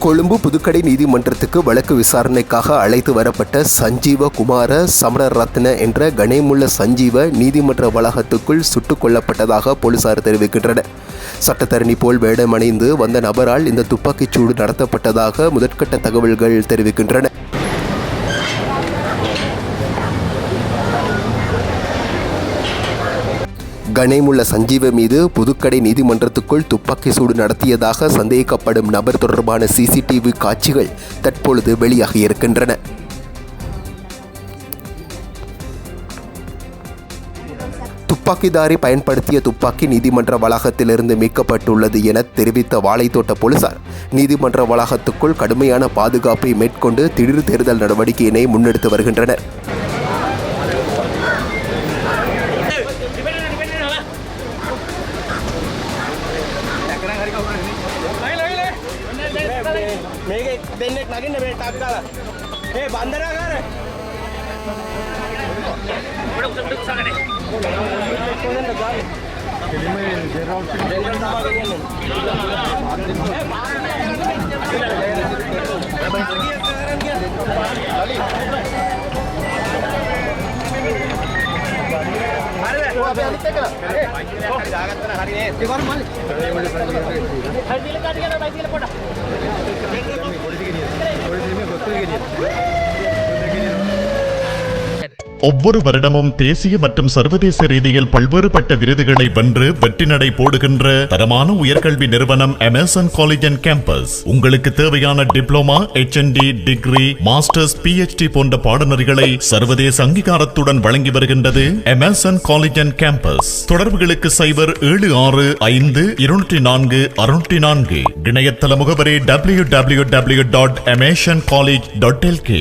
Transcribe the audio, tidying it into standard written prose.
கொழும்பு புதுக்கடை நீதிமன்றத்துக்கு வழக்கு விசாரணைக்காக அழைத்து வரப்பட்ட சஞ்சீவ குமார சமரரத்ன என்ற கணேமுள்ள சஞ்சீவ நீதிமன்ற வளாகத்துக்குள் சுட்டுக் கொல்லப்பட்டதாக போலீசார் தெரிவிக்கின்றனர். சட்டத்தரணி போல் வேடமணிந்து வந்த நபரால் இந்த துப்பாக்கிச்சூடு நடத்தப்பட்டதாக முதற்கட்ட தகவல்கள் தெரிவிக்கின்றன. கணேமுள்ள சஞ்சீவ மீது புதுக்கடை நீதிமன்றத்துக்குள் துப்பாக்கி சூடு நடத்தியதாக சந்தேகிக்கப்படும் நபர் தொடர்பான சிசிடிவி காட்சிகள் தற்பொழுது வெளியாகியிருக்கின்றன. துப்பாக்கிதாரி பயன்படுத்திய துப்பாக்கி நீதிமன்ற வளாகத்திலிருந்து மீட்கப்பட்டுள்ளது என தெரிவித்த வாழைத்தோட்ட போலீசார் நீதிமன்ற வளாகத்துக்குள் கடுமையான பாதுகாப்பை மேற்கொண்டு திடீர் தேடுதல் நடவடிக்கையினை முன்னெடுத்து வருகின்றனர். දෙන්නෙක් නගින්න මේ ටක් ගාලා මේ බන්දරාගාර උඩ උසගනේ කොහෙන්ද ගානේ කෙලිමේ ජෙරාල් තමයි ஒவ்வொரு வருடமும் தேசிய மற்றும் சர்வதேச ரீதியில் பல்வேறுபட்ட விருதுகளை வென்று வெற்றி நடை போடுகின்ற தரமான உயர்கல்வி நிறுவனம் எமர்சன் காலேஜ் அண்ட் கேம்பஸ் உங்களுக்கு தேவையான diploma, HND, degree, masters, PhD போன்ற பாடநெறிகளை சர்வதேச அங்கீகாரத்துடன் வழங்கி வருகின்றது எமர்சன் காலேஜ் அண்ட் கேம்பஸ். தொடர்புகளுக்கு 0765204 இணையதள முகவரி www.emersoncollege.lk.